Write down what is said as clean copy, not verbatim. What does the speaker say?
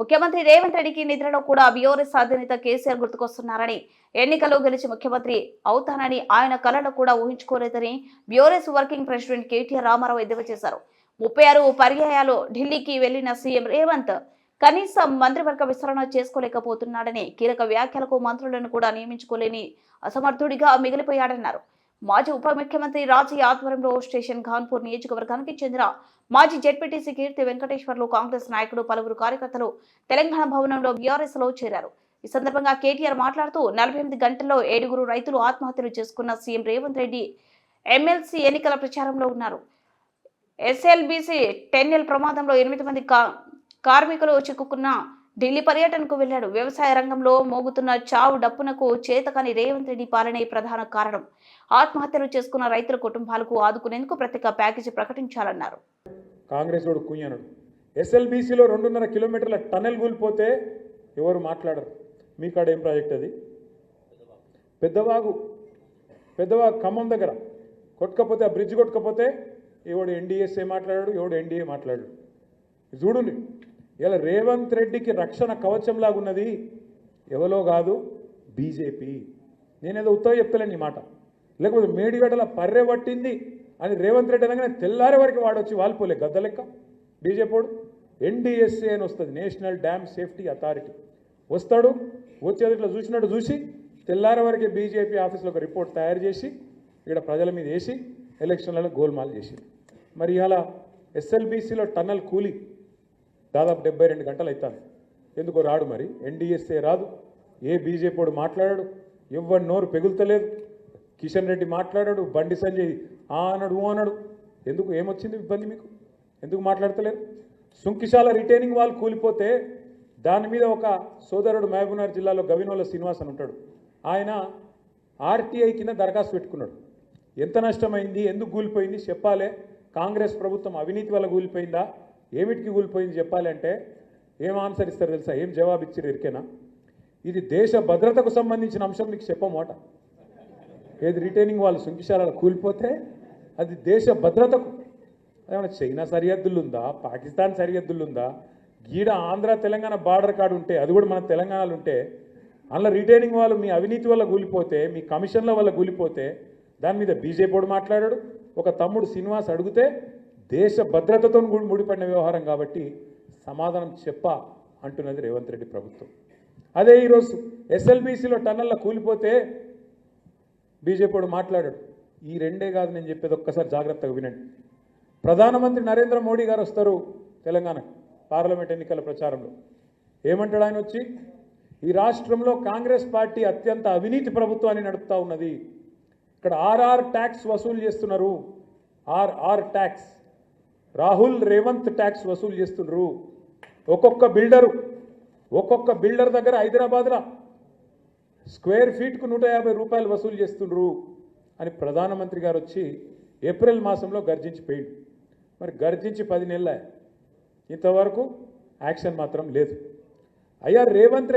ముఖ్యమంత్రి రేవంత్ రెడ్డికి నిద్రలో కూడా బీఆర్ఎస్ అధినేత కేసీఆర్ గుర్తుకొస్తున్నారని, ఎన్నికల్లో గెలిచి ముఖ్యమంత్రి అవుతానని ఆయన కలలో కూడా ఊహించుకోలేదని బీఆర్ఎస్ వర్కింగ్ ప్రెసిడెంట్ కేటీఆర్ రామారావు ఎద్దేవా చేశారు. 36 పర్యాయాలు ఢిల్లీకి వెళ్లిన సీఎం రేవంత్ కనీసం మంత్రివర్గ విస్తరణ చేసుకోలేకపోతున్నాడని, కీలక వ్యాఖ్యలకు మంత్రులను కూడా నియమించుకోలేని అసమర్థుడిగా మిగిలిపోయాడన్నారు. మాజీ ఉప ముఖ్యమంత్రి రాజీ ఆధ్వర్యంలో స్టేషన్ ఖాన్పూర్ నియోజకవర్గానికి చెందిన మాజీ జెడ్పీటీసీ కీర్తి వెంకటేశ్వర్లు, కాంగ్రెస్ నాయకులు, పలువురు కార్యకర్తలు తెలంగాణ భవనంలో బీఆర్ఎస్ లో చేరారు. ఈ సందర్భంగా కేటీఆర్ మాట్లాడుతూ 48 గంటల్లో 7 రైతులు ఆత్మహత్యలు చేసుకున్న సీఎం రేవంత్ రెడ్డి ఎమ్మెల్సీ ఎన్నికల ప్రచారంలో ఉన్నారు. ఎస్ఎల్బీసీ టెన్నెల్ ప్రమాదంలో 8 మంది కార్మికులు చిక్కుకున్న ఢిల్లీ పర్యటనకు వెళ్లాడు. వ్యవసాయ రంగంలో మోగుతున్న చావు డప్పునకు చేతకాని రేవంత్ రెడ్డి పాలనే ప్రధాన కారణం. ఆత్మహత్యలు చేసుకున్న రైతుల కుటుంబాలకు ఆదుకునేందుకు ప్రత్యేక ప్యాకేజీ ప్రకటించాలన్నారు. కాంగ్రెస్ వాడు కుయ్యనడు. ఎస్ఎల్బీసీలో 2.5 కిలోమీటర్ల టన్నెల్ కూలిపోతే ఎవరు మాట్లాడరు. మీ కాడ ఏం ప్రాజెక్ట్ అది? పెద్దవాగు ఖమ్మం దగ్గర కొట్టుకపోతే, ఆ బ్రిడ్జ్ కొట్టుకపోతే ఎవడు ఎన్డీఎస్ఏ మాట్లాడాడు, ఎవడు ఎన్డీఏ మాట్లాడాడు. చూడండి, ఇలా రేవంత్ రెడ్డికి రక్షణ కవచంలాగా ఉన్నది ఎవరో కాదు, బీజేపీ. నేనేదో ఉత్తగా చెప్తలేను ఈ మాట. లేకపోతే మేడిగడ్డల పర్రె పట్టింది అని రేవంత్ రెడ్డి అనగానే తెల్లారే వరకు వాడొచ్చి వాలిపోలే గద్ద లెక్క. బీజేపీడు ఎన్డీఎస్ఏ అని వస్తుంది, నేషనల్ డ్యామ్ సేఫ్టీ అథారిటీ. వస్తాడు, వచ్చేది ఇట్లా చూసినట్టు చూసి తెల్లారే వరకే బీజేపీ ఆఫీస్లో ఒక రిపోర్ట్ తయారు చేసి ఇక్కడ ప్రజల మీద వేసి ఎలక్షన్లలో గోల్మాల్ చేసి, మరి ఇలా ఎస్ఎల్బీసీలో టన్నల్ కూలి దాదాపు 72 గంటలు అవుతాను. ఎందుకో రాడు, మరి ఎన్డీఎస్ఏ రాదు, ఏ బీజేపీడు మాట్లాడాడు, ఎవరి నోరు పెగులుతలేదు. కిషన్ రెడ్డి మాట్లాడాడు, బండి సంజయ్ అన్నాడు. ఎందుకు ఏమొచ్చింది ఇబ్బంది మీకు? ఎందుకు మాట్లాడతలేరు? సుంకిశాల రిటైనింగ్ వాల్ కూలిపోతే దాని మీద ఒక సోదరుడు మహబూబ్నగర్ జిల్లాలో గవినోల శ్రీనివాస్ అని ఉంటాడు, ఆయన ఆర్టీఐ కింద దరఖాస్తు పెట్టుకున్నాడు. ఎంత నష్టమైంది, ఎందుకు కూలిపోయింది చెప్పాలి. కాంగ్రెస్ ప్రభుత్వం అవినీతి వల్ల కూలిపోయిందా, ఏమిటికి కూలిపోయింది చెప్పాలి అంటే ఏం ఆన్సర్ ఇస్తారు తెలుసా? ఏం జవాబు ఇచ్చారు ఎరికేనా? ఇది దేశ భద్రతకు సంబంధించిన అంశం, మీకు చెప్పమాట. ఏది రిటైనింగ్ వాళ్ళు సుంకిశాలలో కూలిపోతే అది దేశ భద్రతకు. ఏమైనా చైనా సరిహద్దులు ఉందా, పాకిస్తాన్ సరిహద్దులు ఉందా? గీడ ఆంధ్ర తెలంగాణ బార్డర్ కార్డు ఉంటే, అది కూడా మన తెలంగాణలో ఉంటే, అందులో రిటైనింగ్ వాళ్ళు మీ అవినీతి వల్ల కూలిపోతే, మీ కమిషన్ల వల్ల కూలిపోతే దాని మీద బీజేపీ మాట్లాడాడు. ఒక తమ్ముడు శ్రీనివాస్ అడిగితే దేశ భద్రతతో ముడిపడిన వ్యవహారం కాబట్టి సమాధానం అంటున్నది రేవంత్ రెడ్డి ప్రభుత్వం. అదే ఈరోజు ఎస్ఎల్బీసీలో టన్నెల్లో కూలిపోతే బీజేపీ మాట్లాడాడు. ఈ రెండే కాదు నేను చెప్పేది, ఒక్కసారి జాగ్రత్తగా వినండి. ప్రధానమంత్రి నరేంద్ర మోడీ గారు వస్తారు తెలంగాణ పార్లమెంట్ ఎన్నికల ప్రచారంలో. ఏమంటాడు ఆయన వచ్చి? ఈ రాష్ట్రంలో కాంగ్రెస్ పార్టీ అత్యంత అవినీతి ప్రభుత్వాన్ని నడుపుతా ఉన్నది. ఇక్కడ ఆర్ఆర్ ట్యాక్స్ వసూలు చేస్తున్నారు. RR tax, Rahul Revanth tax వసూలు చేస్తున్నారు. ఒక్కొక్క బిల్డర్ దగ్గర హైదరాబాద్లో స్క్వేర్ ఫీట్కు 150 రూపాయలు వసూలు చేస్తున్నారు అని ప్రధానమంత్రి గారు వచ్చి ఏప్రిల్ మాసంలో గర్జించిపోయింది. మరి గర్జించి 10 నెలల ఇంతవరకు యాక్షన్ మాత్రం లేదు. అయ్యా రేవంత్ రెడ్డి